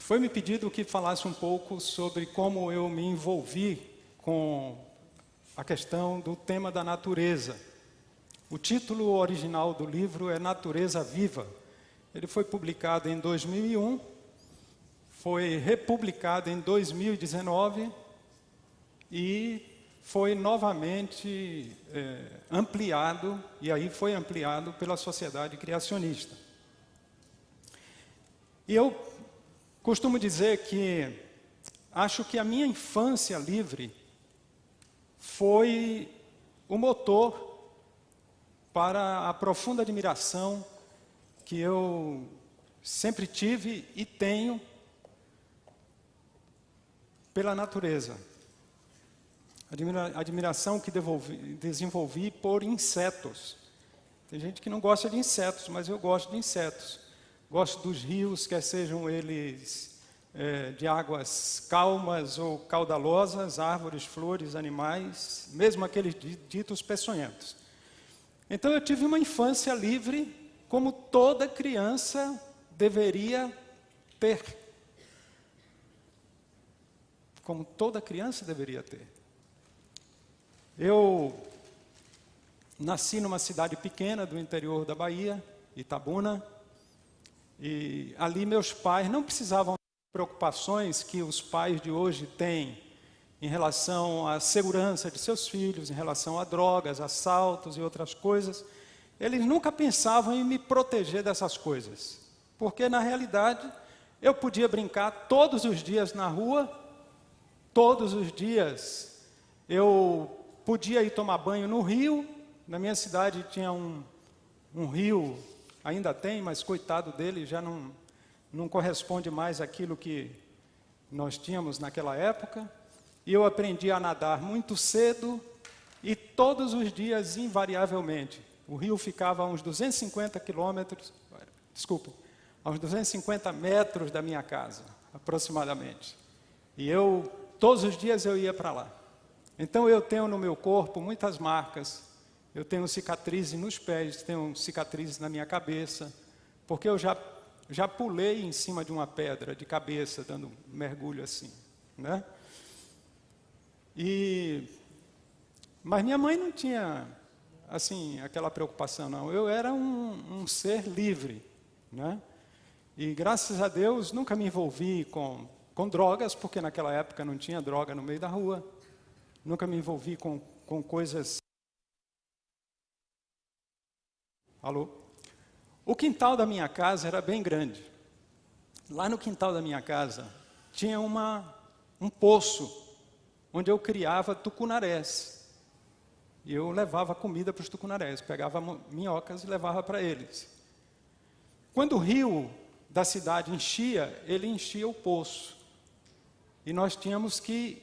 Foi-me pedido que falasse um pouco sobre como eu me envolvi com a questão do tema da natureza. O título original do livro é Natureza Viva. Ele foi publicado em 2001, foi republicado em 2019 e foi novamente ampliado, e aí foi ampliado pela Sociedade Criacionista. E eu costumo dizer que acho que a minha infância livre foi o motor para a profunda admiração que eu sempre tive e tenho pela natureza. Admiração que desenvolvi por insetos. Tem gente que não gosta de insetos, mas eu gosto de insetos. Gosto dos rios, quer sejam eles de águas calmas ou caudalosas, árvores, flores, animais, mesmo aqueles ditos peçonhentos. Então eu tive uma infância livre, como toda criança deveria ter. Como toda criança deveria ter. Eu nasci numa cidade pequena do interior da Bahia, Itabuna, e ali meus pais não precisavam ter preocupações que os pais de hoje têm em relação à segurança de seus filhos, em relação a drogas, assaltos e outras coisas. Eles nunca pensavam em me proteger dessas coisas, porque na realidade eu podia brincar todos os dias na rua, todos os dias eu podia ir tomar banho no rio. Na minha cidade tinha um rio, ainda tem, mas coitado dele, já não corresponde mais àquilo que nós tínhamos naquela época. E eu aprendi a nadar muito cedo e todos os dias, invariavelmente, o rio ficava a uns 250 quilômetros, a uns 250 metros da minha casa, aproximadamente. E todos os dias eu ia para lá. Então eu tenho no meu corpo muitas marcas, eu tenho cicatrizes nos pés, tenho cicatrizes na minha cabeça, porque eu já pulei em cima de uma pedra de cabeça, dando um mergulho assim, né? Mas minha mãe não tinha, assim, aquela preocupação, não. Eu era um ser livre, né? E graças a Deus nunca me envolvi com drogas, porque naquela época não tinha droga no meio da rua. Nunca me envolvi com coisas... Alô? O quintal da minha casa era bem grande. Lá no quintal da minha casa tinha um poço onde eu criava tucunarés. E eu levava comida para os tucunarés, pegava minhocas e levava para eles. Quando o rio da cidade enchia, ele enchia o poço. E nós tínhamos que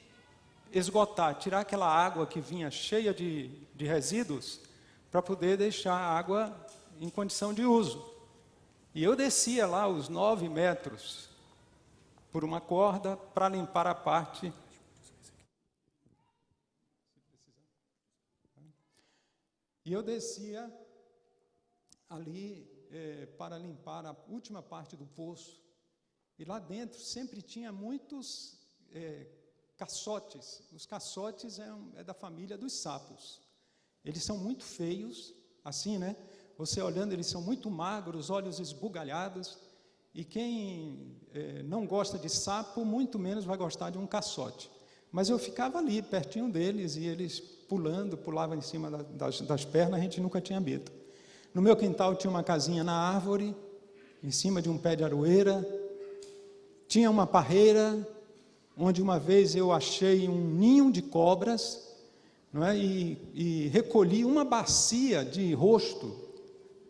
esgotar, tirar aquela água que vinha cheia de resíduos, para poder deixar a água em condição de uso. E eu descia lá os 9 metros por uma corda para limpar a parte... E eu descia ali para limpar a última parte do poço. E lá dentro sempre tinha muitos caçotes. Os caçotes é da família dos sapos. Eles são muito feios, assim, né? Você olhando, eles são muito magros, olhos esbugalhados. E quem não gosta de sapo, muito menos vai gostar de um caçote. Mas eu ficava ali, pertinho deles, e eles pulavam em cima das pernas, a gente nunca tinha medo. No meu quintal tinha uma casinha na árvore, em cima de um pé de aroeira. Tinha uma parreira, onde uma vez eu achei um ninho de cobras, não é? E recolhi uma bacia de rosto,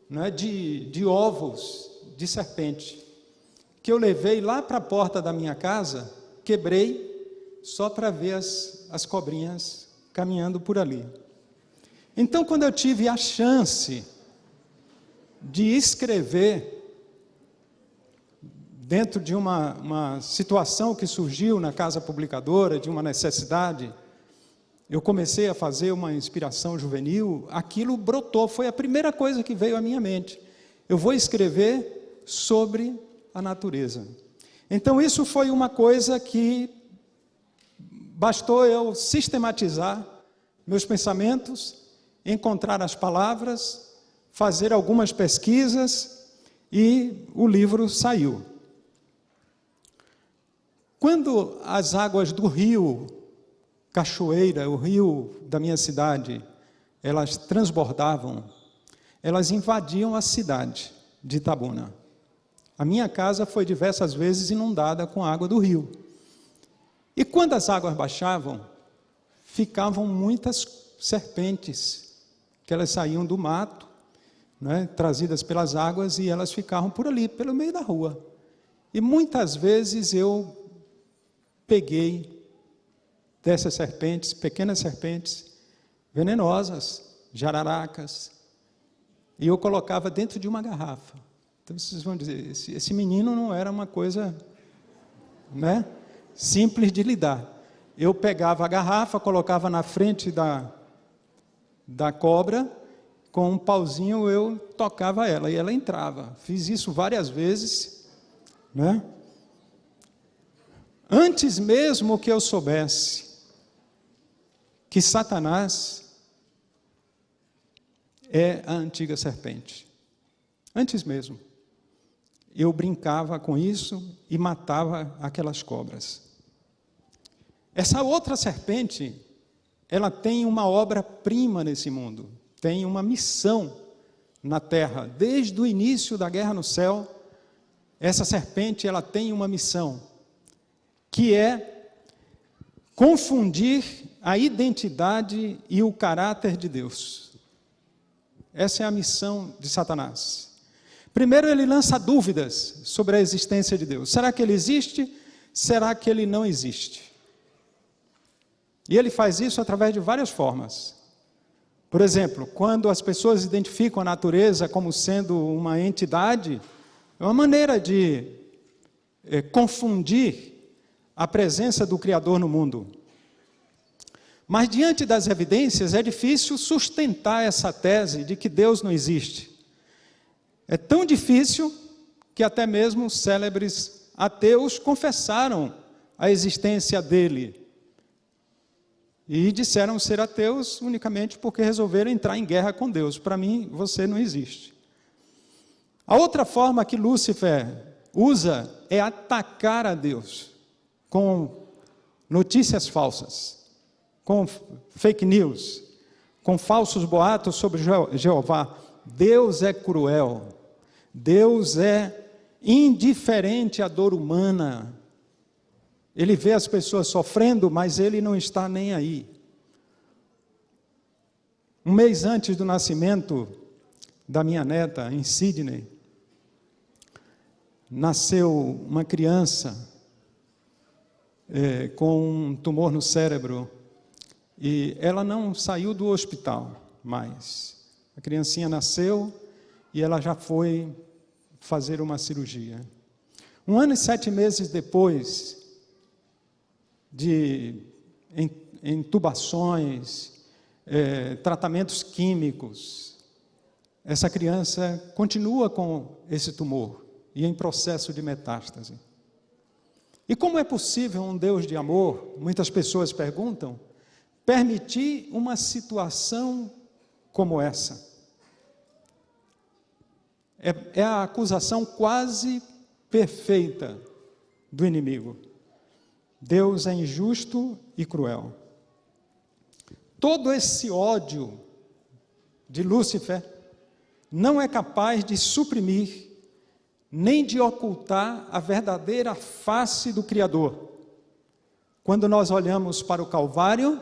não é? de ovos de serpente, que eu levei lá para a porta da minha casa, quebrei, só para ver as cobrinhas caminhando por ali. Então, quando eu tive a chance de escrever, dentro de uma situação que surgiu na casa publicadora, de uma necessidade, eu comecei a fazer uma inspiração juvenil, aquilo brotou, foi a primeira coisa que veio à minha mente. Eu vou escrever sobre a natureza. Então isso foi uma coisa que bastou eu sistematizar meus pensamentos, encontrar as palavras, fazer algumas pesquisas e o livro saiu. Quando as águas do rio Cachoeira, o rio da minha cidade, elas transbordavam, elas invadiam a cidade de Itabuna. A minha casa foi diversas vezes inundada com a água do rio. E quando as águas baixavam, ficavam muitas serpentes, que elas saíam do mato, né, trazidas pelas águas, e elas ficavam por ali, pelo meio da rua. E muitas vezes eu peguei dessas serpentes, pequenas serpentes, venenosas, jararacas, e eu colocava dentro de uma garrafa. Então vocês vão dizer, esse menino não era uma coisa, né, simples de lidar. Eu pegava a garrafa, colocava na frente da cobra, com um pauzinho eu tocava ela, e ela entrava. Fiz isso várias vezes, né? Antes mesmo que eu soubesse que Satanás é a antiga serpente. Antes mesmo. Eu brincava com isso e matava aquelas cobras. Essa outra serpente, ela tem uma obra-prima nesse mundo, tem uma missão na terra. Desde o início da guerra no céu, essa serpente, ela tem uma missão, que é confundir a identidade e o caráter de Deus. Essa é a missão de Satanás. Primeiro, ele lança dúvidas sobre a existência de Deus. Será que ele existe? Será que ele não existe? E ele faz isso através de várias formas. Por exemplo, quando as pessoas identificam a natureza como sendo uma entidade, é uma maneira de confundir a presença do Criador no mundo. Mas diante das evidências é difícil sustentar essa tese de que Deus não existe. É tão difícil que até mesmo célebres ateus confessaram a existência dele. E disseram ser ateus unicamente porque resolveram entrar em guerra com Deus. Para mim, você não existe. A outra forma que Lúcifer usa é atacar a Deus com notícias falsas, com fake news, com falsos boatos sobre Jeová. Deus é cruel, Deus é indiferente à dor humana. Ele vê as pessoas sofrendo, mas ele não está nem aí. Um mês antes do nascimento da minha neta, em Sydney, nasceu uma criança com um tumor no cérebro, e ela não saiu do hospital mais. A criancinha nasceu e ela já foi fazer uma cirurgia. 1 ano e 7 meses depois de intubações, tratamentos químicos, essa criança continua com esse tumor e em processo de metástase. E como é possível um Deus de amor, muitas pessoas perguntam, permitir uma situação como essa? É a acusação quase perfeita do inimigo. Deus é injusto e cruel. Todo esse ódio de Lúcifer não é capaz de suprimir, nem de ocultar a verdadeira face do Criador. Quando nós olhamos para o Calvário,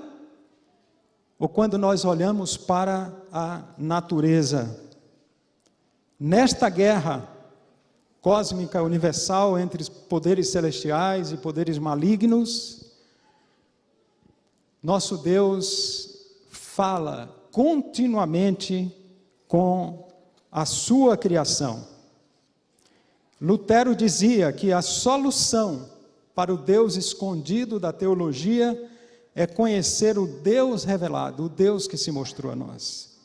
ou quando nós olhamos para a natureza. Nesta guerra cósmica universal entre poderes celestiais e poderes malignos, nosso Deus fala continuamente com a sua criação. Lutero dizia que a solução para o Deus escondido da teologia é conhecer o Deus revelado, o Deus que se mostrou a nós.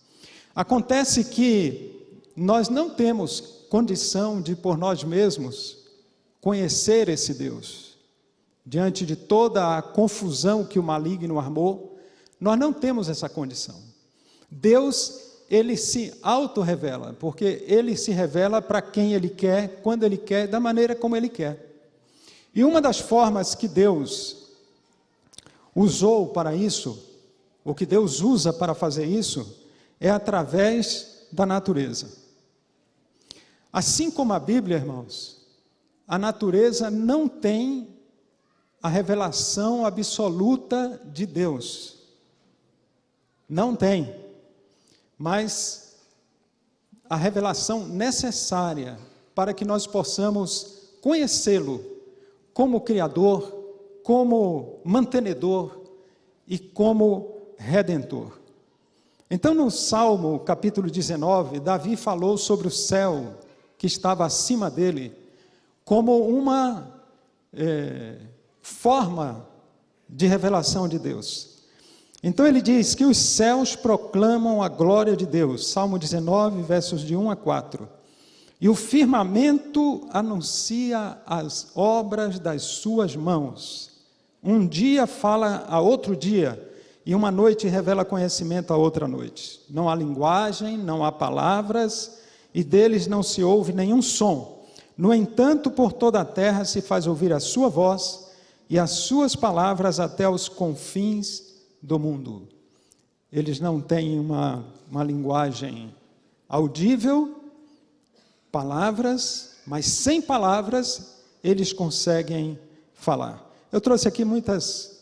Acontece que nós não temos condição de, por nós mesmos, conhecer esse Deus, diante de toda a confusão que o maligno armou, nós não temos essa condição. Deus, Ele se auto-revela, porque Ele se revela para quem Ele quer, quando Ele quer, da maneira como Ele quer. E uma das formas que Deus usou para isso, ou que Deus usa para fazer isso, é através da natureza. Assim como a Bíblia, irmãos, a natureza não tem a revelação absoluta de Deus. Não tem. Mas a revelação necessária para que nós possamos conhecê-lo como Criador, como mantenedor e como Redentor. Então, no Salmo capítulo 19, Davi falou sobre o céu que estava acima dele, como uma forma de revelação de Deus. Então ele diz que os céus proclamam a glória de Deus, Salmo 19, versos de 1 a 4. E o firmamento anuncia as obras das suas mãos. Um dia fala a outro dia, e uma noite revela conhecimento a outra noite. Não há linguagem, não há palavras, e deles não se ouve nenhum som. No entanto, por toda a terra se faz ouvir a sua voz, e as suas palavras até os confins do mundo. Eles não têm uma linguagem audível, palavras, mas sem palavras eles conseguem falar. Eu trouxe aqui muitas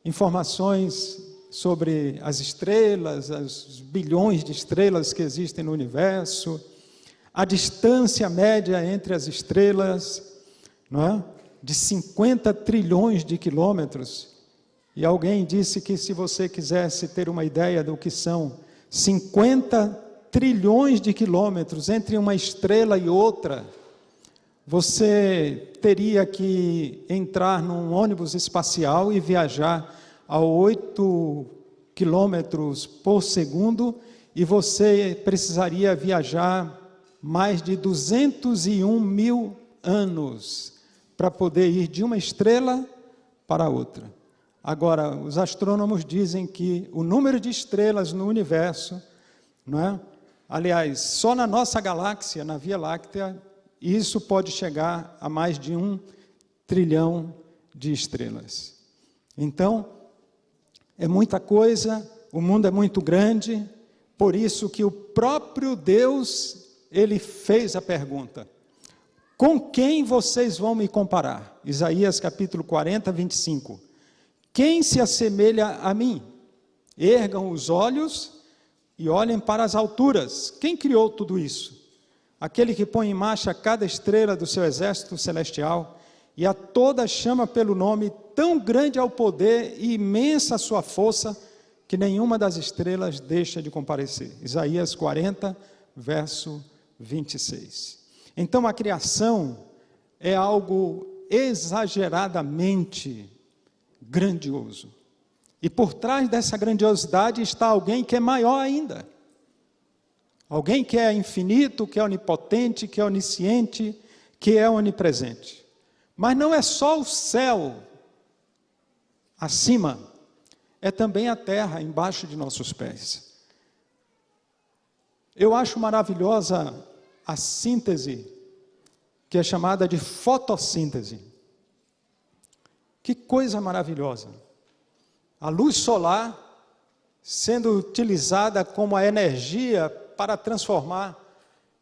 informações sobre as estrelas, os bilhões de estrelas que existem no universo, a distância média entre as estrelas, não é? De 50 trilhões de quilômetros. E alguém disse que se você quisesse ter uma ideia do que são 50 trilhões de quilômetros entre uma estrela e outra, você teria que entrar num ônibus espacial e viajar a 8 quilômetros por segundo, e você precisaria viajar mais de 201 mil anos para poder ir de uma estrela para outra. Agora, os astrônomos dizem que o número de estrelas no universo, não é? Aliás, só na nossa galáxia, na Via Láctea, isso pode chegar a mais de 1 trilhão de estrelas. Então, é muita coisa, o mundo é muito grande, por isso que o próprio Deus, Ele fez a pergunta: com quem vocês vão me comparar? Isaías capítulo 40, 25. Quem se assemelha a mim? Ergam os olhos e olhem para as alturas. Quem criou tudo isso? Aquele que põe em marcha cada estrela do seu exército celestial e a todas chama pelo nome, tão grande é o poder e imensa a sua força, que nenhuma das estrelas deixa de comparecer. Isaías 40, verso 26. Então a criação é algo exageradamente grandioso. E por trás dessa grandiosidade está alguém que é maior ainda. Alguém que é infinito, que é onipotente, que é onisciente, que é onipresente. Mas não é só o céu acima, é também a terra embaixo de nossos pés. Eu acho maravilhosa a síntese, que é chamada de fotossíntese. Que coisa maravilhosa! A luz solar sendo utilizada como a energia para transformar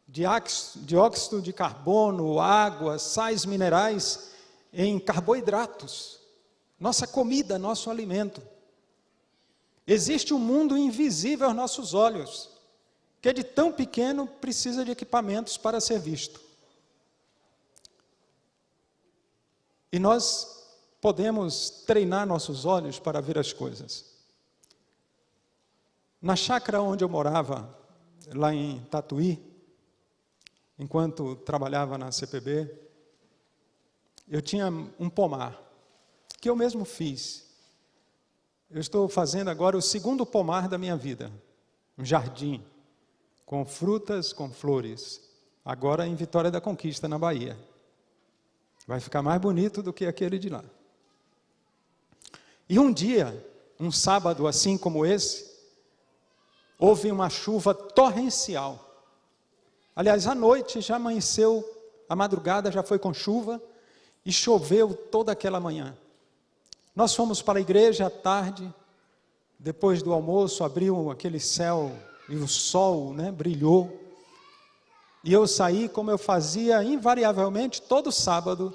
dióxido de carbono, água, sais minerais em carboidratos. Nossa comida, nosso alimento. Existe um mundo invisível aos nossos olhos, que de tão pequeno precisa de equipamentos para ser visto. E nós podemos treinar nossos olhos para ver as coisas. Na chácara onde eu morava, lá em Tatuí, enquanto trabalhava na CPB, eu tinha um pomar, que eu mesmo fiz. Eu estou fazendo agora o segundo pomar da minha vida, um jardim, com frutas, com flores, agora em Vitória da Conquista, na Bahia. Vai ficar mais bonito do que aquele de lá. E um dia, um sábado assim como esse, houve uma chuva torrencial. Aliás, à noite já amanheceu, a madrugada já foi com chuva e choveu toda aquela manhã. Nós fomos para a igreja à tarde, depois do almoço, abriu aquele céu e o sol, brilhou. E eu saí, como eu fazia invariavelmente, todo sábado,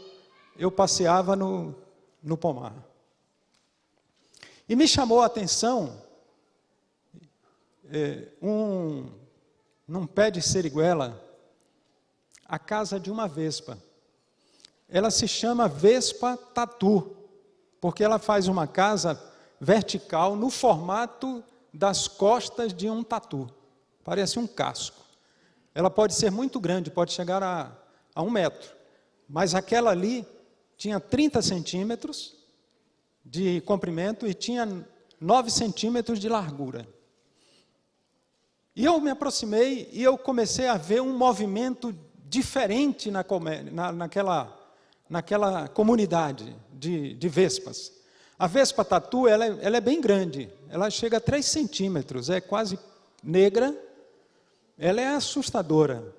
eu passeava no pomar. E me chamou a atenção, num pé de seriguela, a casa de uma vespa. Ela se chama Vespa Tatu, porque ela faz uma casa vertical no formato das costas de um tatu. Parece um casco. Ela pode ser muito grande, pode chegar a 1 metro. Mas aquela ali tinha 30 centímetros de comprimento e tinha 9 centímetros de largura. E eu me aproximei e eu comecei a ver um movimento diferente naquela comunidade de vespas. A vespa tatu, ela é bem grande, ela chega a 3 centímetros, é quase negra, ela é assustadora.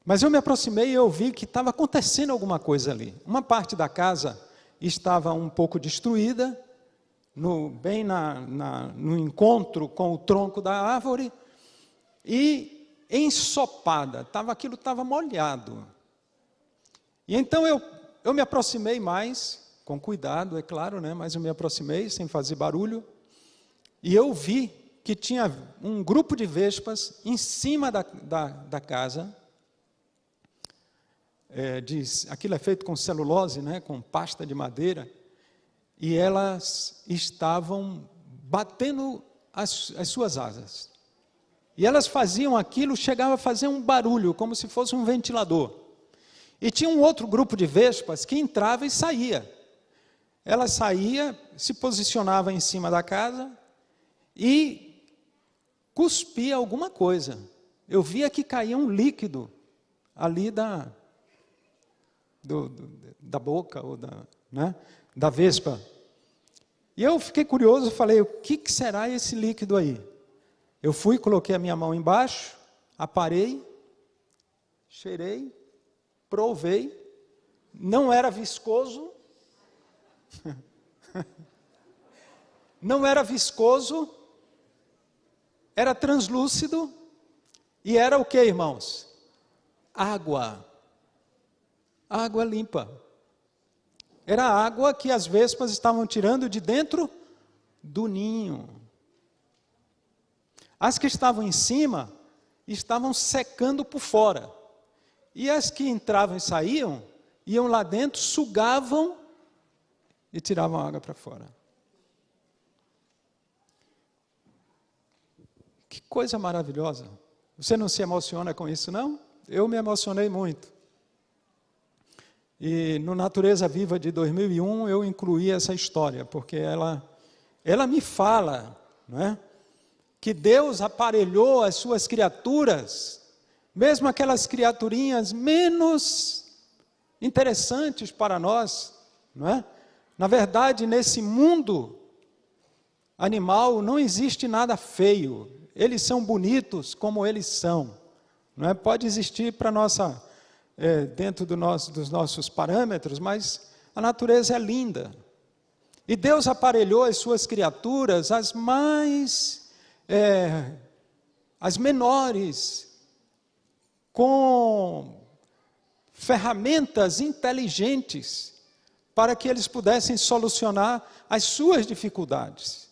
Mas eu me aproximei e eu vi que estava acontecendo alguma coisa ali. Uma parte da casa estava um pouco destruída, bem no encontro com o tronco da árvore, e ensopada, aquilo estava molhado. E então eu me aproximei mais, com cuidado, é claro, mas eu me aproximei sem fazer barulho, e eu vi que tinha um grupo de vespas em cima da casa. Aquilo é feito com celulose, com pasta de madeira, e elas estavam batendo as suas asas. E elas faziam aquilo, chegava a fazer um barulho, como se fosse um ventilador. E tinha um outro grupo de vespas que entrava e saía. Ela saía, se posicionava em cima da casa e cuspia alguma coisa. Eu via que caía um líquido ali da boca ou da vespa. E eu fiquei curioso, falei, o que será esse líquido aí? Eu fui, coloquei a minha mão embaixo, aparei, cheirei, provei, não era viscoso, não era viscoso, era translúcido, e era o que, irmãos? Água. Água limpa. Era a água que as vespas estavam tirando de dentro do ninho. As que estavam em cima estavam secando por fora. E as que entravam e saíam, iam lá dentro, sugavam e tiravam a água para fora. Que coisa maravilhosa. Você não se emociona com isso, não? Eu me emocionei muito. E no Natureza Viva de 2001 eu incluí essa história, porque ela me fala, que Deus aparelhou as suas criaturas, mesmo aquelas criaturinhas menos interessantes para nós, Na verdade, nesse mundo animal não existe nada feio, eles são bonitos como eles são, Pode existir para dentro dos nossos parâmetros, mas a natureza é linda. E Deus aparelhou as suas criaturas, as menores, com ferramentas inteligentes, para que eles pudessem solucionar as suas dificuldades.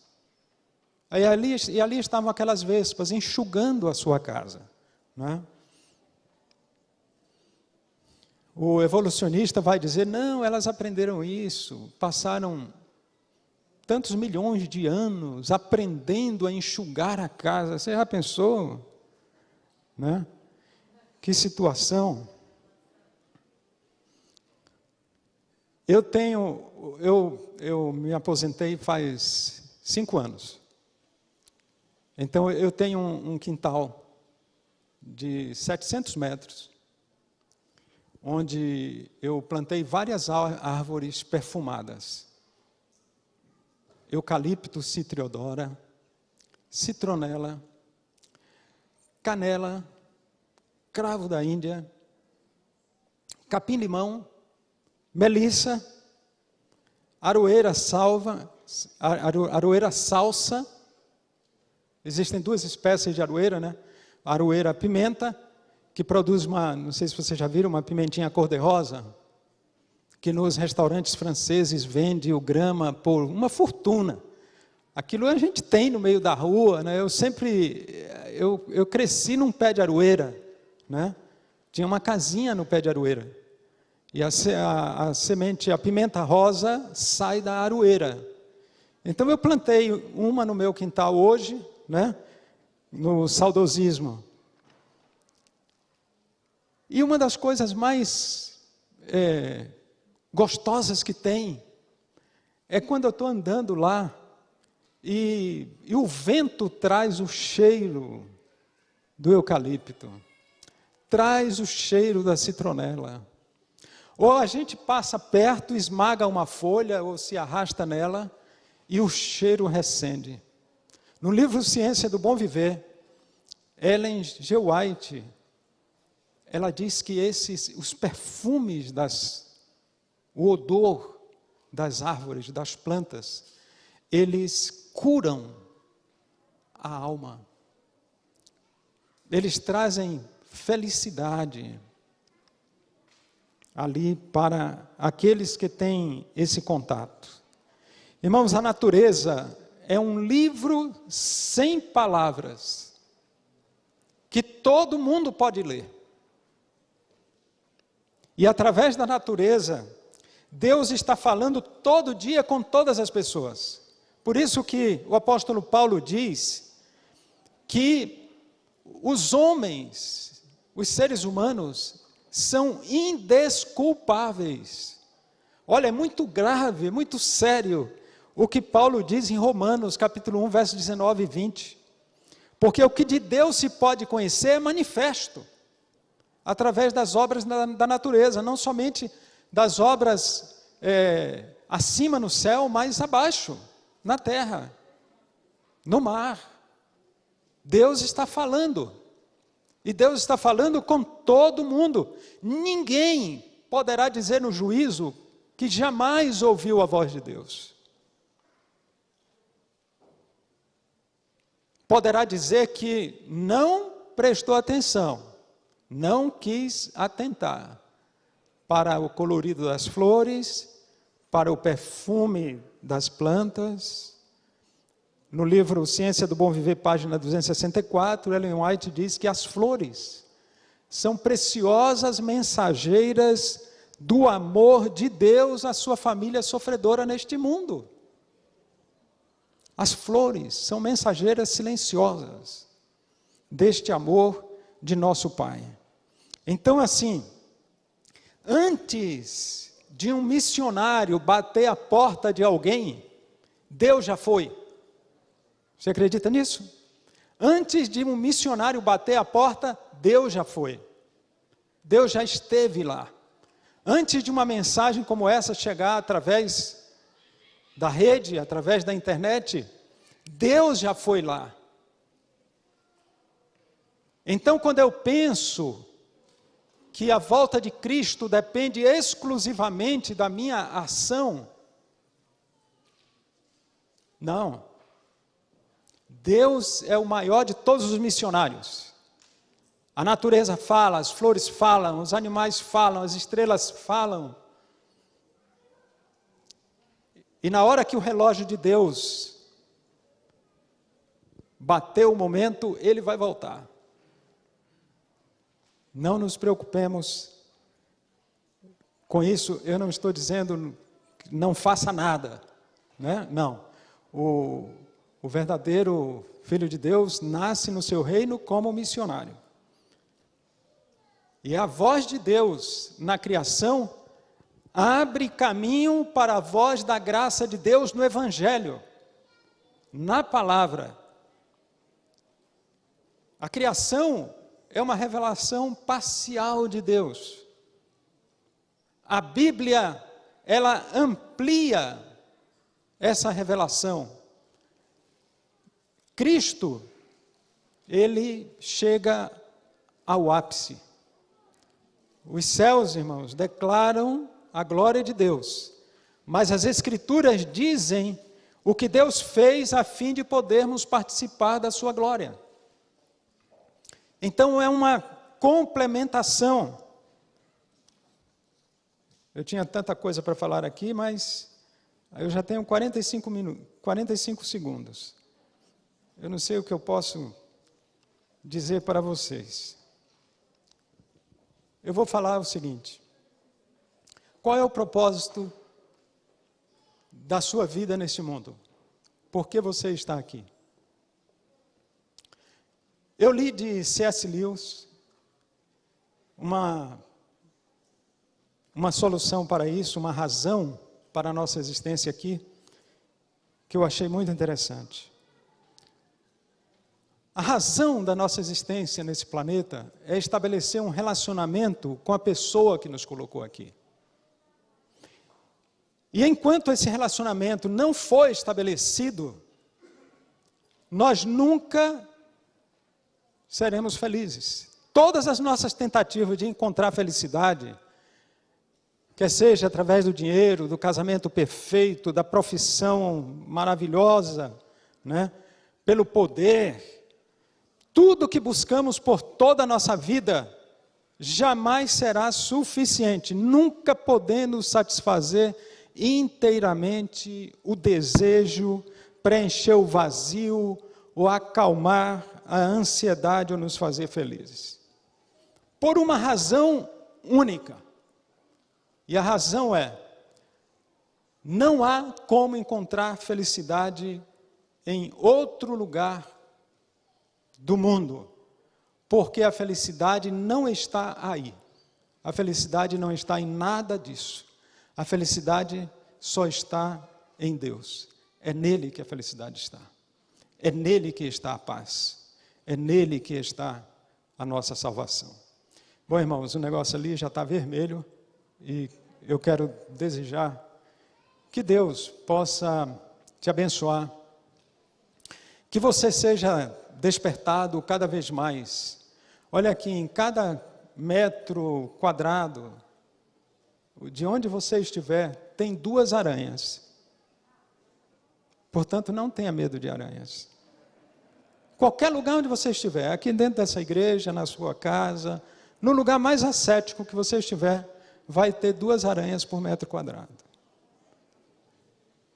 E ali estavam aquelas vespas, enxugando a sua casa, O evolucionista vai dizer, não, elas aprenderam isso, passaram tantos milhões de anos aprendendo a enxugar a casa. Você já pensou? Que situação. Eu me aposentei faz 5 anos. Então eu tenho um quintal de 700 metros. onde eu plantei várias árvores perfumadas. Eucalipto citriodora, citronela, canela, cravo da Índia, capim-limão, melissa, aroeira salsa. Existem duas espécies de aroeira, né? Aroeira pimenta, que produz não sei se vocês já viram, uma pimentinha cor-de-rosa, que nos restaurantes franceses vende o grama por uma fortuna. Aquilo a gente tem no meio da rua, né? Eu cresci num pé de aroeira, né? Tinha uma casinha no pé de aroeira. E a semente, a pimenta rosa, sai da aroeira. Então eu plantei uma no meu quintal hoje, né? No saudosismo. E uma das coisas mais gostosas que tem é quando eu estou andando lá e o vento traz o cheiro do eucalipto, traz o cheiro da citronela. Ou a gente passa perto, esmaga uma folha ou se arrasta nela e o cheiro recende. No livro Ciência do Bom Viver, Ellen G. White, ela diz que os perfumes, o odor das árvores, das plantas, eles curam a alma. Eles trazem felicidade ali para aqueles que têm esse contato. Irmãos, a natureza é um livro sem palavras, que todo mundo pode ler. E através da natureza, Deus está falando todo dia com todas as pessoas. Por isso que o apóstolo Paulo diz que os homens, os seres humanos, são indesculpáveis. Olha, é muito grave, muito sério o que Paulo diz em Romanos, capítulo 1, versos 19 e 20. Porque o que de Deus se pode conhecer é manifesto, através das obras da natureza, não somente das obras acima no céu, mas abaixo, na terra, no mar. Deus está falando, e Deus está falando com todo mundo. Ninguém poderá dizer no juízo que jamais ouviu a voz de Deus. Poderá dizer que não prestou atenção, não quis atentar para o colorido das flores, para o perfume das plantas. No livro Ciência do Bom Viver, página 264, Ellen White diz que as flores são preciosas mensageiras do amor de Deus à sua família sofredora neste mundo. As flores são mensageiras silenciosas deste amor de nosso Pai. Então, assim, antes de um missionário bater a porta de alguém, Deus já foi. Você acredita nisso? Antes de um missionário bater a porta, Deus já foi. Deus já esteve lá. Antes de uma mensagem como essa chegar através da rede, através da internet, Deus já foi lá. Então, quando eu penso que a volta de Cristo depende exclusivamente da minha ação, não. Deus é o maior de todos os missionários. A natureza fala, as flores falam, os animais falam, as estrelas falam. E na hora que o relógio de Deus bateu o momento, ele vai voltar. Não nos preocupemos com isso. Eu não estou dizendo que não faça nada, né? Não. O verdadeiro Filho de Deus nasce no seu reino como missionário. E a voz de Deus na criação abre caminho para a voz da graça de Deus no Evangelho, na palavra. A criação é uma revelação parcial de Deus. A Bíblia, ela amplia essa revelação. Cristo, ele chega ao ápice. Os céus, irmãos, declaram a glória de Deus, mas as Escrituras dizem o que Deus fez a fim de podermos participar da sua glória. Então é uma complementação. Eu tinha tanta coisa para falar aqui, mas eu já tenho 45 segundos. Eu não sei o que eu posso dizer para vocês. Eu vou falar o seguinte: qual é o propósito da sua vida neste mundo? Por que você está aqui? Eu li de C.S. Lewis uma solução para isso, uma razão para a nossa existência aqui, que eu achei muito interessante. A razão da nossa existência nesse planeta é estabelecer um relacionamento com a pessoa que nos colocou aqui. E enquanto esse relacionamento não for estabelecido, nós nunca seremos felizes. Todas as nossas tentativas de encontrar felicidade, quer seja através do dinheiro, do casamento perfeito, da profissão maravilhosa, né, pelo poder, tudo que buscamos por toda a nossa vida jamais será suficiente, nunca podendo satisfazer inteiramente o desejo, preencher o vazio, ou acalmar a ansiedade ou nos fazer felizes. Por uma razão única. E a razão é: não há como encontrar felicidade em outro lugar do mundo, porque a felicidade não está aí. A felicidade não está em nada disso. A felicidade só está em Deus. É nele que a felicidade está. É nele que está a paz. É nele que está a nossa salvação. Bom, irmãos, o negócio ali já está vermelho e eu quero desejar que Deus possa te abençoar, que você seja despertado cada vez mais. Olha aqui, em cada metro quadrado, de onde você estiver, tem 2 aranhas. Portanto, não tenha medo de aranhas. Qualquer lugar onde você estiver, aqui dentro dessa igreja, na sua casa, no lugar mais ascético que você estiver, vai ter 2 aranhas por metro quadrado.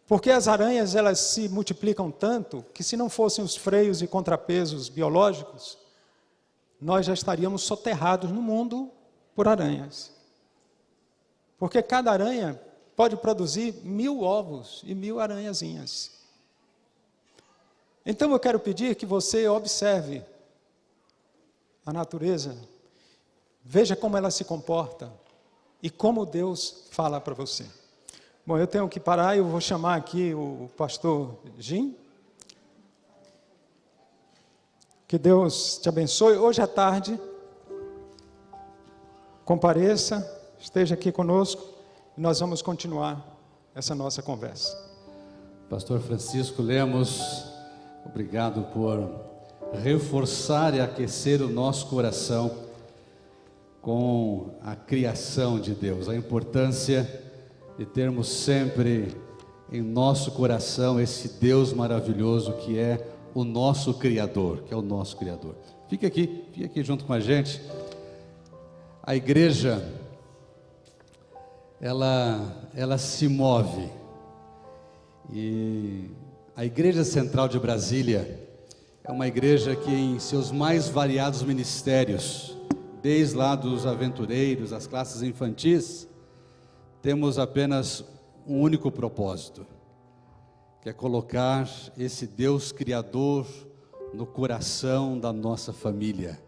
Porque as aranhas, elas se multiplicam tanto, que se não fossem os freios e contrapesos biológicos, nós já estaríamos soterrados no mundo por aranhas. Porque cada aranha pode produzir 1000 ovos e 1000 aranhazinhas. Então eu quero pedir que você observe a natureza, veja como ela se comporta e como Deus fala para você. Bom, eu tenho que parar, eu vou chamar aqui o pastor Jim. Que Deus te abençoe. Hoje à tarde, compareça, esteja aqui conosco e nós vamos continuar essa nossa conversa. Pastor Francisco Lemos, obrigado por reforçar e aquecer o nosso coração com a criação de Deus, a importância de termos sempre em nosso coração esse Deus maravilhoso que é o nosso Criador, que é o nosso Criador. Fique aqui junto com a gente. A igreja, ela se move, e a Igreja Central de Brasília é uma igreja que em seus mais variados ministérios, desde lá dos aventureiros, as classes infantis, temos apenas um único propósito, que é colocar esse Deus Criador no coração da nossa família,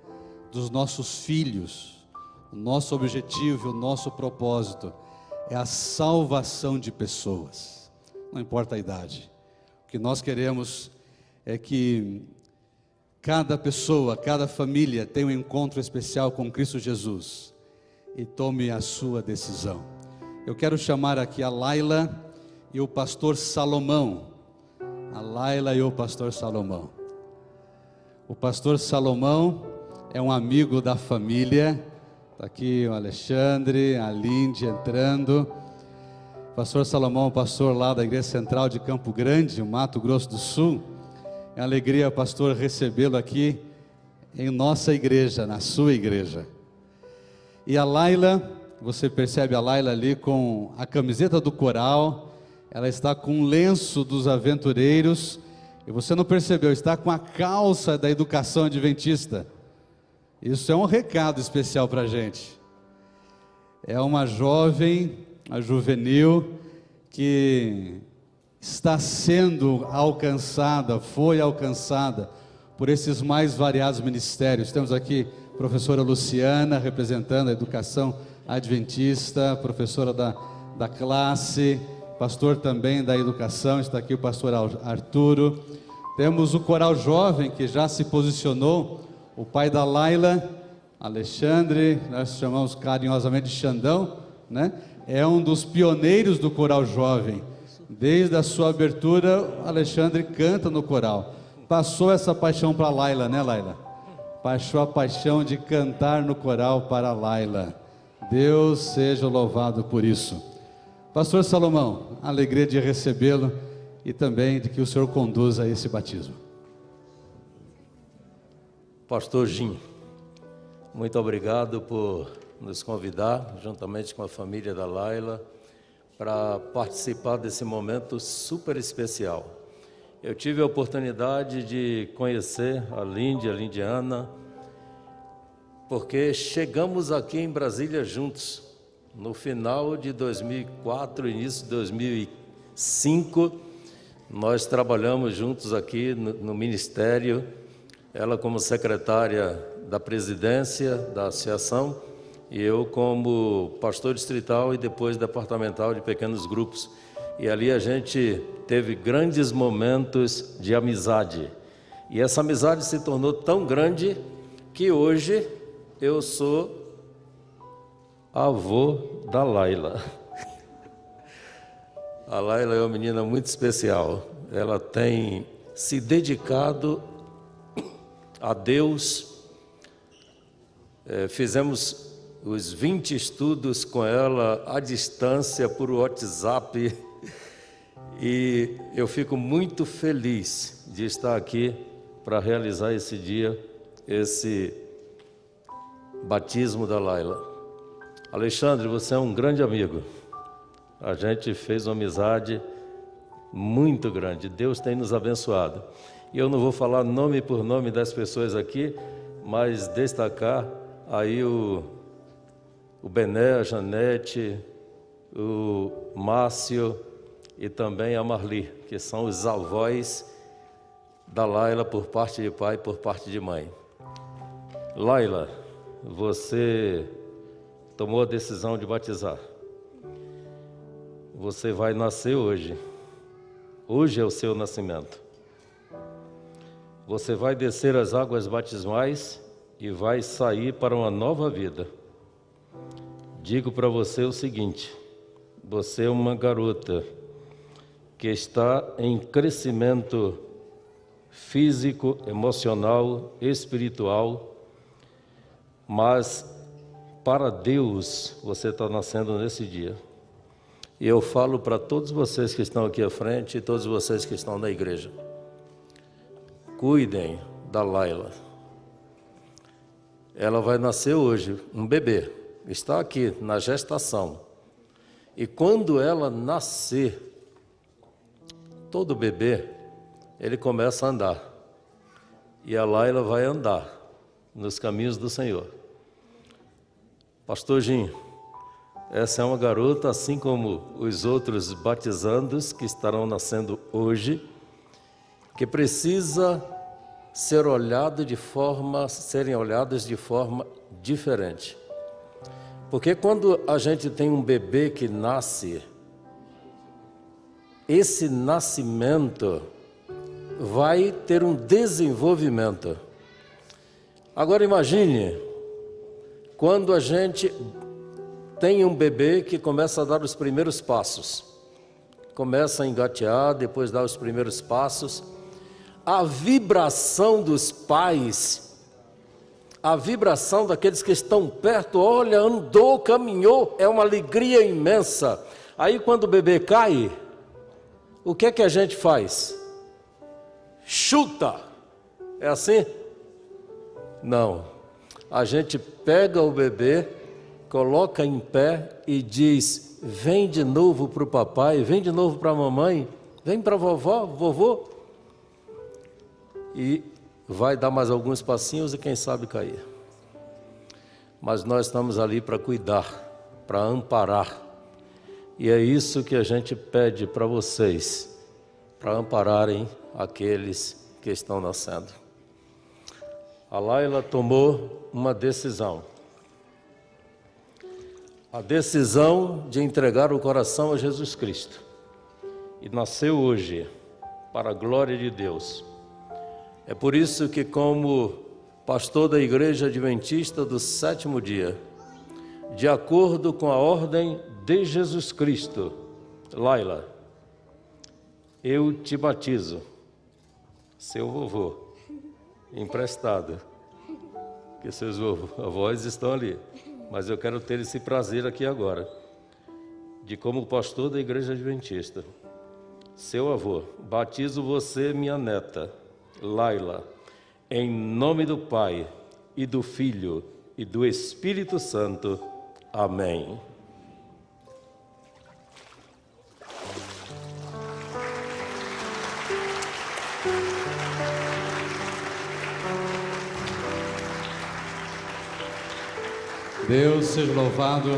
dos nossos filhos. O nosso objetivo, o nosso propósito é a salvação de pessoas, não importa a idade. O que nós queremos é que cada pessoa, cada família tenha um encontro especial com Cristo Jesus e tome a sua decisão. Eu quero chamar aqui a Laila e o pastor Salomão. A Laila e o pastor Salomão. O pastor Salomão é um amigo da família. Está aqui o Alexandre, a Lindy entrando. Pastor Salomão, pastor lá da Igreja Central de Campo Grande, no Mato Grosso do Sul. É uma alegria, pastor, recebê-lo aqui em nossa igreja, na sua igreja. E a Laila, você percebe a Laila ali com a camiseta do coral, ela está com um lenço dos aventureiros, e você não percebeu, está com a calça da educação adventista. Isso é um recado especial para a gente. É uma jovem, a juvenil, que está sendo alcançada, foi alcançada por esses mais variados ministérios. Temos aqui a professora Luciana, representando a educação adventista, professora da classe, pastor também da educação, está aqui o pastor Arturo. Temos o coral jovem que já se posicionou, o pai da Laila, Alexandre, nós chamamos carinhosamente de Xandão, né? É um dos pioneiros do coral jovem. Desde a sua abertura, Alexandre canta no coral. Passou essa paixão para a Laila, né, Laila? Passou a paixão de cantar no coral para a Laila. Deus seja louvado por isso. Pastor Salomão, alegria de recebê-lo e também de que o Senhor conduza esse batismo. Pastor Jim, muito obrigado por nos convidar, juntamente com a família da Laila, para participar desse momento super especial. Eu tive a oportunidade de conhecer a Lindiana, porque chegamos aqui em Brasília juntos, no final de 2004, início de 2005, nós trabalhamos juntos aqui no Ministério, ela como secretária da presidência da associação, e eu como pastor distrital e depois departamental de pequenos grupos. E ali a gente teve grandes momentos de amizade. E essa amizade se tornou tão grande que hoje eu sou avô da Laila. A Laila é uma menina muito especial. Ela tem se dedicado a Deus. Fizemos os 20 estudos com ela à distância por WhatsApp. E eu fico muito feliz de estar aqui para realizar esse dia, esse batismo da Laila. Alexandre, você é um grande amigo. A gente fez uma amizade muito grande. Deus tem nos abençoado. E eu não vou falar nome por nome das pessoas aqui, mas destacar aí o Bené, a Janete, o Márcio e também a Marli, que são os avós da Laila por parte de pai e por parte de mãe. Laila, você tomou a decisão de batizar. Você vai nascer hoje. Hoje é o seu nascimento. Você vai descer as águas batismais e vai sair para uma nova vida. Digo para você o seguinte: você é uma garota que está em crescimento físico, emocional, espiritual, mas para Deus você está nascendo nesse dia. E eu falo para todos vocês que estão aqui à frente e todos vocês que estão na igreja: cuidem da Laila. Ela vai nascer hoje, um bebê, está aqui na gestação. E quando ela nascer, todo bebê, ele começa a andar. E a Laila vai andar nos caminhos do Senhor. Pastor Jim, essa é uma garota, assim como os outros batizandos que estarão nascendo hoje, que precisa serem olhados de forma diferente. Porque quando a gente tem um bebê que nasce, esse nascimento vai ter um desenvolvimento. Agora imagine, quando a gente tem um bebê que começa a dar os primeiros passos, começa a engatear, depois dá os primeiros passos, a vibração dos pais, a vibração daqueles que estão perto, olha, andou, caminhou, é uma alegria imensa. Aí quando o bebê cai, o que é que a gente faz? Chuta, é assim? Não, a gente pega o bebê, coloca em pé e diz, vem de novo para o papai, vem de novo para a mamãe, vem para a vovó, vovô. E vai dar mais alguns passinhos e quem sabe cair. Mas nós estamos ali para cuidar, para amparar. E é isso que a gente pede para vocês, para ampararem aqueles que estão nascendo. A Laila tomou uma decisão. A decisão de entregar o coração a Jesus Cristo. E nasceu hoje, para a glória de Deus. É por isso que, como pastor da Igreja Adventista do Sétimo Dia, de acordo com a ordem de Jesus Cristo, Laila, eu te batizo, seu vovô, emprestado, que seus avós estão ali, mas eu quero ter esse prazer aqui agora, de como pastor da Igreja Adventista, seu avô, batizo você, minha neta, Laila, em nome do Pai, e do Filho, e do Espírito Santo. Amém. Deus seja louvado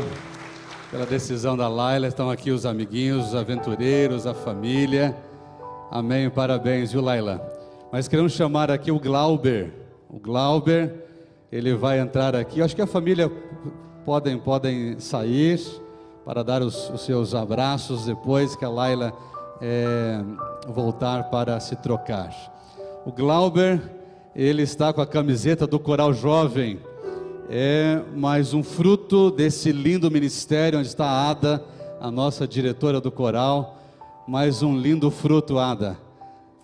pela decisão da Laila. Estão aqui os amiguinhos, os aventureiros, a família. Amém, parabéns, viu, Laila? Mas queremos chamar aqui o Glauber. O Glauber, ele vai entrar aqui. Eu acho que a família podem sair para dar os seus abraços depois que a Laila voltar para se trocar. O Glauber, ele está com a camiseta do Coral Jovem. É mais um fruto desse lindo ministério onde está a Ada, a nossa diretora do coral. Mais um lindo fruto, Ada,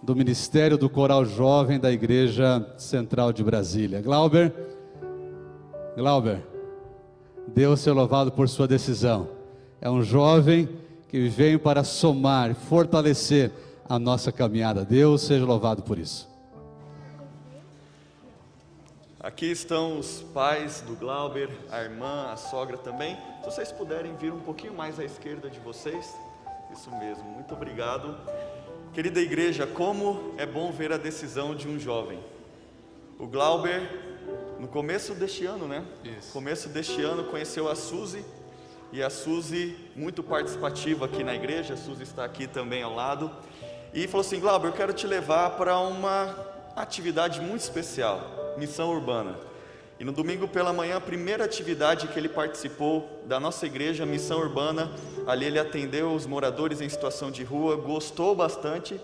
do Ministério do Coral Jovem da Igreja Central de Brasília. Glauber, Deus seja louvado por sua decisão. É um jovem que vem para somar, fortalecer a nossa caminhada. Deus seja louvado por isso. Aqui estão os pais do Glauber, a irmã, a sogra também. Se vocês puderem vir um pouquinho mais à esquerda de vocês. Isso mesmo, muito obrigado. Querida igreja, como é bom ver a decisão de um jovem. O Glauber, no começo deste ano, né? Isso. Começo deste ano, conheceu a Suzy. E a Suzy, muito participativa aqui na igreja, a Suzy está aqui também ao lado. E falou assim, Glauber, eu quero te levar para uma atividade muito especial, missão urbana. E no domingo pela manhã, a primeira atividade que ele participou da nossa igreja, missão urbana, ali ele atendeu os moradores em situação de rua, gostou bastante,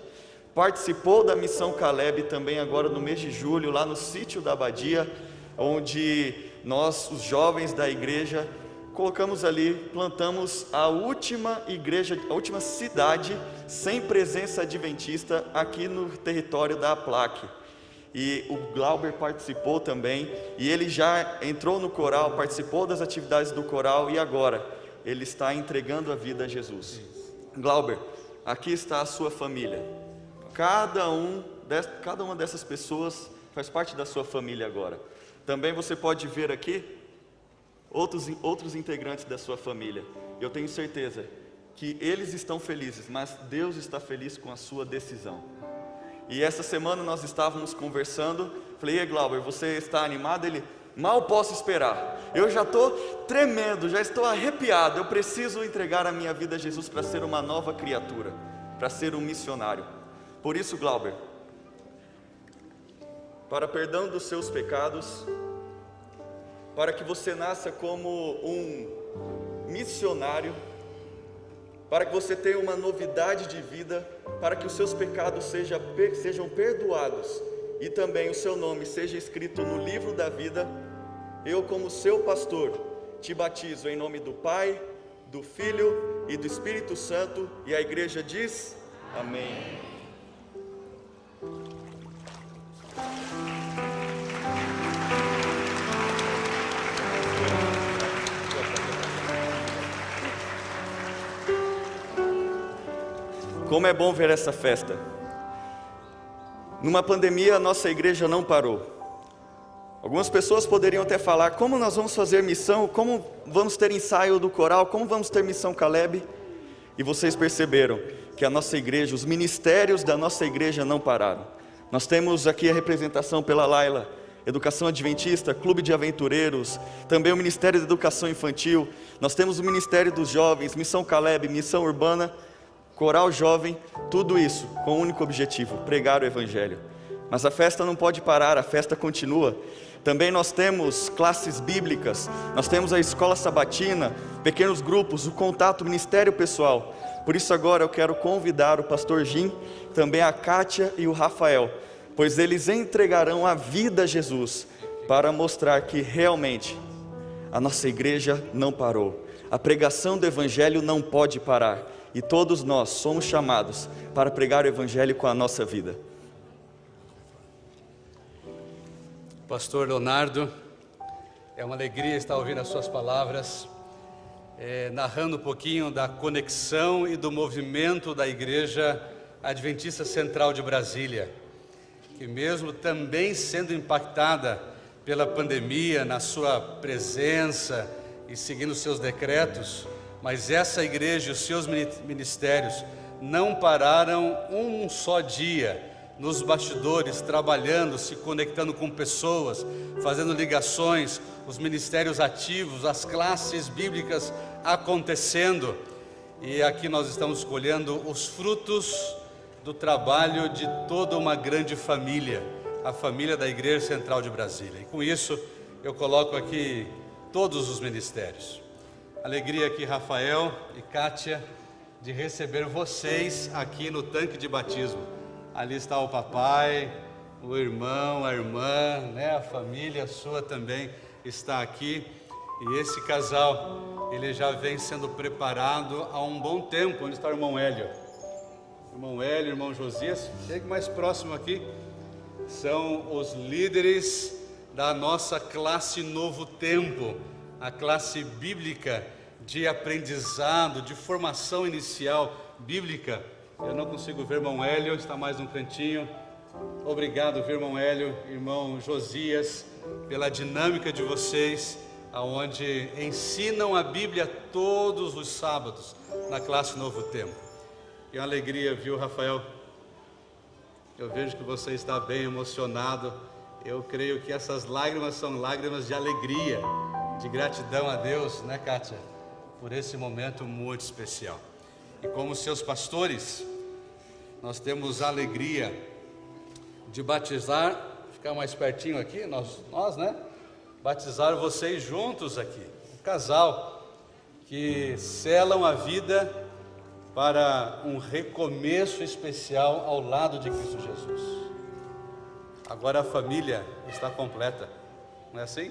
participou da missão Caleb também agora no mês de julho, lá no sítio da Abadia, onde nós, os jovens da igreja, colocamos ali, plantamos a última igreja, a última cidade sem presença adventista aqui no território da APLAC. E o Glauber participou também, e ele já entrou no coral, participou das atividades do coral, e agora ele está entregando a vida a Jesus. Glauber, aqui está a sua família. Cada uma dessas pessoas faz parte da sua família agora. Também você pode ver aqui outros integrantes da sua família. Eu tenho certeza que eles estão felizes, mas Deus está feliz com a sua decisão. E essa semana nós estávamos conversando, falei, Glauber, você está animado? Ele, mal posso esperar, eu já estou tremendo, já estou arrepiado, eu preciso entregar a minha vida a Jesus para ser uma nova criatura, para ser um missionário. Por isso, Glauber, para perdão dos seus pecados, para que você nasça como um missionário, para que você tenha uma novidade de vida, para que os seus pecados sejam perdoados e também o seu nome seja escrito no livro da vida, eu como seu pastor te batizo em nome do Pai, do Filho e do Espírito Santo, e a igreja diz: amém. Como é bom ver essa festa. Numa pandemia, a nossa igreja não parou. Algumas pessoas poderiam até falar: como nós vamos fazer missão? Como vamos ter ensaio do coral? Como vamos ter missão Caleb? E vocês perceberam que a nossa igreja, os ministérios da nossa igreja não pararam. Nós temos aqui a representação pela Laila, Educação Adventista, Clube de Aventureiros, também o Ministério da Educação Infantil. Nós temos o Ministério dos Jovens, Missão Caleb, Missão Urbana, Coral Jovem, tudo isso com o único objetivo: pregar o Evangelho. Mas a festa não pode parar, a festa continua. Também nós temos classes bíblicas, nós temos a escola sabatina, pequenos grupos, o contato, o ministério pessoal. Por isso agora eu quero convidar o pastor Jim, também a Kátia e o Rafael, pois eles entregarão a vida a Jesus, para mostrar que realmente a nossa igreja não parou. A pregação do Evangelho não pode parar. E todos nós somos chamados para pregar o Evangelho com a nossa vida. Pastor Leonardo, é uma alegria estar ouvindo as suas palavras, narrando um pouquinho da conexão e do movimento da Igreja Adventista Central de Brasília, que mesmo também sendo impactada pela pandemia, na sua presença e seguindo seus decretos, mas essa igreja e os seus ministérios não pararam um só dia nos bastidores, trabalhando, se conectando com pessoas, fazendo ligações, os ministérios ativos, as classes bíblicas acontecendo. E aqui nós estamos colhendo os frutos do trabalho de toda uma grande família, a família da Igreja Central de Brasília. E com isso eu coloco aqui todos os ministérios. Alegria aqui, Rafael e Kátia, de receber vocês aqui no tanque de batismo. Ali está o papai, o irmão, a irmã, né? A família sua também está aqui. E esse casal, ele já vem sendo preparado há um bom tempo. Onde está o irmão Hélio? Irmão Hélio, irmão Josias, chegue mais próximo aqui. São os líderes da nossa classe Novo Tempo, a classe bíblica de aprendizado, de formação inicial bíblica. Eu não consigo ver irmão Hélio, está mais um cantinho. Obrigado, irmão Hélio, irmão Josias, pela dinâmica de vocês, aonde ensinam a Bíblia todos os sábados na classe Novo Tempo. E uma alegria, viu, Rafael? Eu vejo que você está bem emocionado. Eu creio que essas lágrimas são lágrimas de alegria, de gratidão a Deus, né, Kátia? Por esse momento muito especial. E como seus pastores, nós temos a alegria de batizar, ficar mais pertinho aqui, nós, né? Batizar vocês juntos aqui, um casal que selam a vida para um recomeço especial ao lado de Cristo Jesus. Agora a família está completa, não é assim?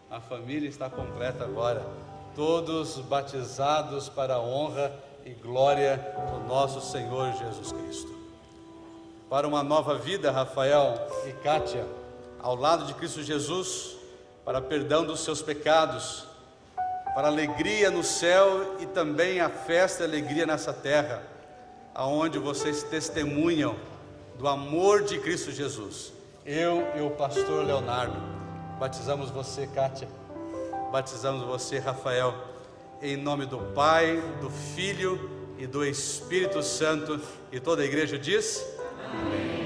A família está completa agora, todos batizados para a honra e glória do nosso Senhor Jesus Cristo. Para uma nova vida, Rafael e Kátia, ao lado de Cristo Jesus, para perdão dos seus pecados, para alegria no céu e também a festa e alegria nessa terra, aonde vocês testemunham do amor de Cristo Jesus. Eu e o pastor Leonardo batizamos você, Kátia, batizamos você, Rafael, em nome do Pai, do Filho e do Espírito Santo. E toda a igreja diz: amém.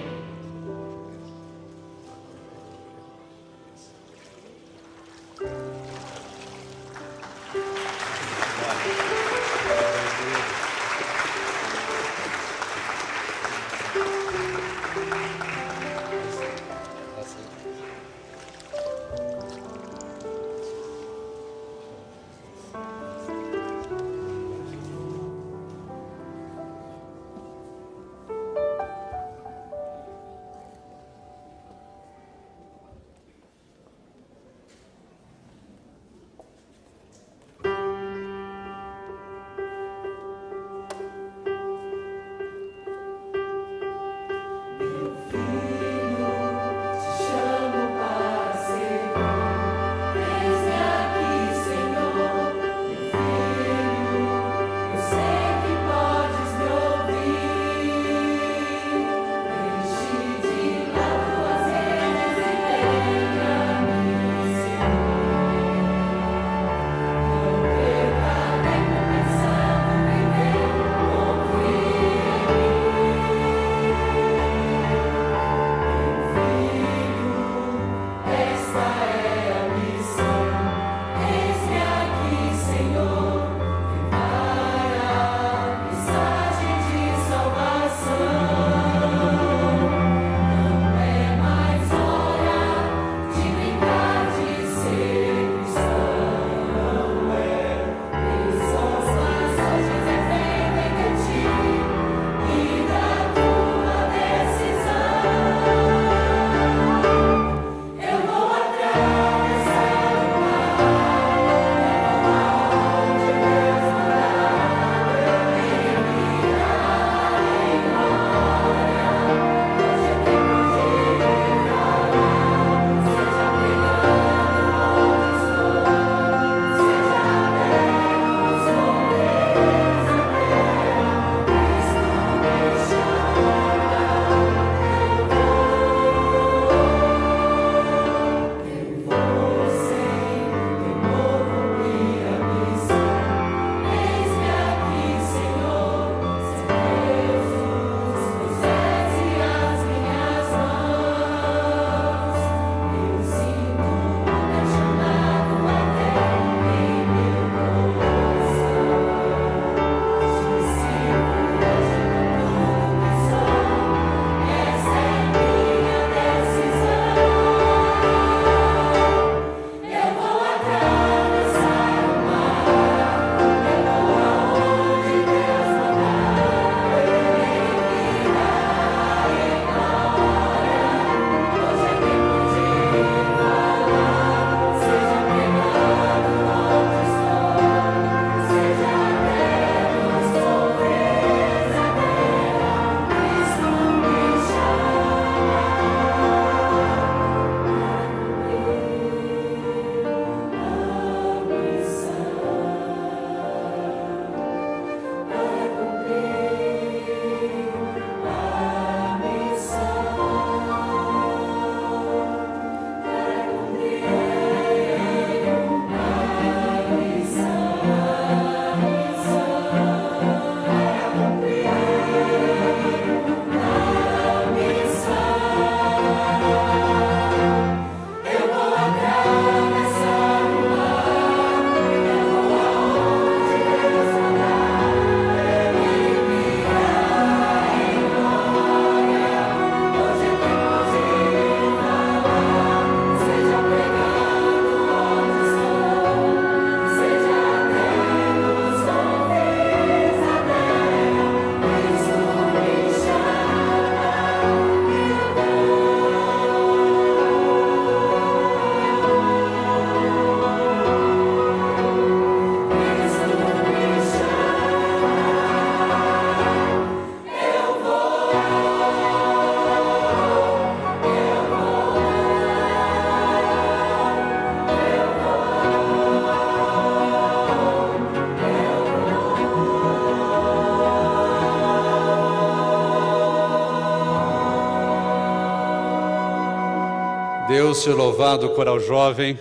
Deus seja louvado, coral jovem.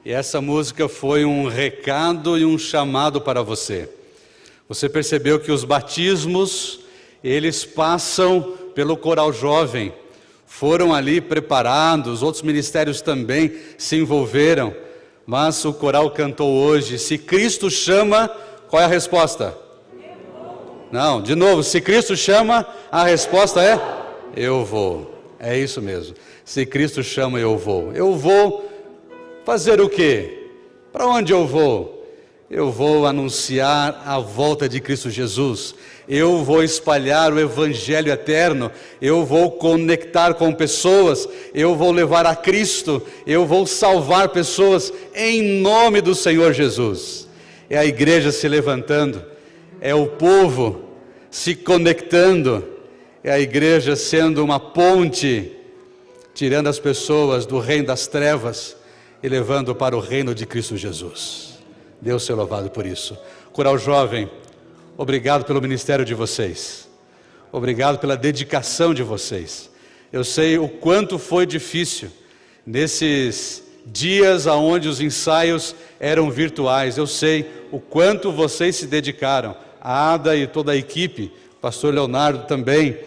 E essa música foi um recado e um chamado para você. Você percebeu que os batismos, eles passam pelo coral jovem. Foram ali preparados, outros ministérios também se envolveram. Mas o coral cantou hoje, se Cristo chama, qual é a resposta? Não, de novo, se Cristo chama, a resposta é? Eu vou. É isso mesmo. Se Cristo chama, eu vou. Eu vou fazer o quê? Para onde eu vou? Eu vou anunciar a volta de Cristo Jesus. Eu vou espalhar o Evangelho eterno. Eu vou conectar com pessoas. Eu vou levar a Cristo. Eu vou salvar pessoas em nome do Senhor Jesus. É a igreja se levantando. É o povo se conectando. É a igreja sendo uma ponte, tirando as pessoas do reino das trevas e levando para o reino de Cristo Jesus. Deus seja louvado por isso. Coral Jovem, obrigado pelo ministério de vocês. Obrigado pela dedicação de vocês. Eu sei o quanto foi difícil nesses dias onde os ensaios eram virtuais. Eu sei o quanto vocês se dedicaram. A Ada e toda a equipe, pastor Leonardo também.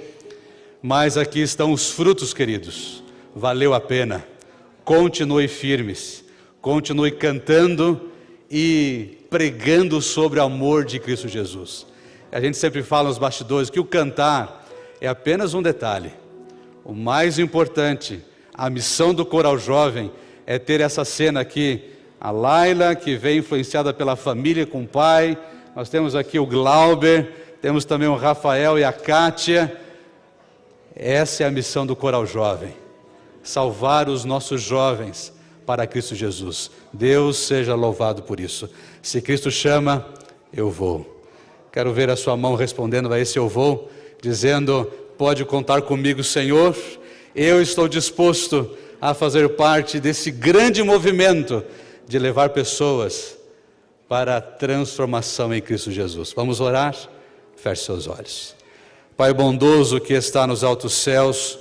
Mas aqui estão os frutos, queridos. Valeu a pena. Continue firmes. Continue cantando e pregando sobre o amor de Cristo Jesus. A gente sempre fala nos bastidores que o cantar é apenas um detalhe. O mais importante, a missão do coral jovem é ter essa cena aqui, a Laila, que vem influenciada pela família com o pai, nós temos aqui o Glauber, temos também o Rafael e a Kátia. Essa é a missão do coral jovem, salvar os nossos jovens para Cristo Jesus. Deus seja louvado por isso. Se Cristo chama, eu vou. Quero ver a sua mão respondendo a esse eu vou, dizendo, pode contar comigo, Senhor, eu estou disposto a fazer parte desse grande movimento de levar pessoas para a transformação em Cristo Jesus. Vamos orar? Feche seus olhos. Pai bondoso que está nos altos céus,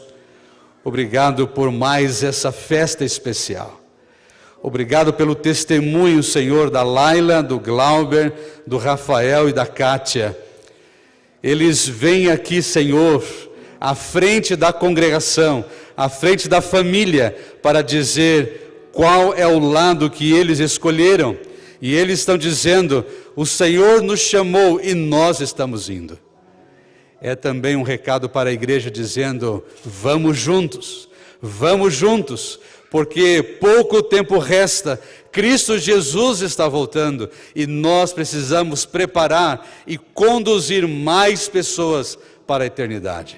obrigado por mais essa festa especial. Obrigado pelo testemunho, Senhor, da Laila, do Glauber, do Rafael e da Kátia. Eles vêm aqui, Senhor, à frente da congregação, à frente da família, para dizer qual é o lado que eles escolheram. E eles estão dizendo, o Senhor nos chamou e nós estamos indo. É também um recado para a igreja dizendo, vamos juntos, porque pouco tempo resta, Cristo Jesus está voltando e nós precisamos preparar e conduzir mais pessoas para a eternidade.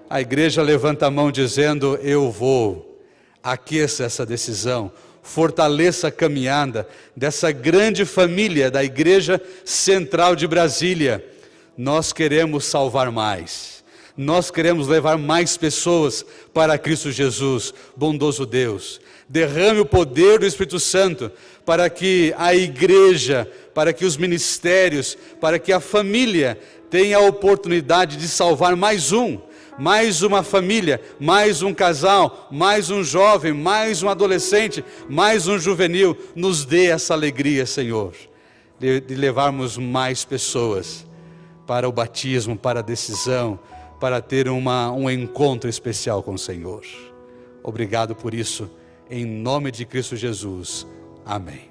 A igreja levanta a mão dizendo, eu vou, aqueça essa decisão, fortaleça a caminhada dessa grande família da Igreja Central de Brasília. Nós queremos salvar mais. Nós queremos levar mais pessoas para Cristo Jesus, bondoso Deus. Derrame o poder do Espírito Santo para que a igreja, para que os ministérios, para que a família tenha a oportunidade de salvar mais uma família, mais um casal, mais um jovem, mais um adolescente, mais um juvenil. Nos dê essa alegria, Senhor, de levarmos mais pessoas para o batismo, para a decisão, para ter um encontro especial com o Senhor. Obrigado por isso, em nome de Cristo Jesus. Amém.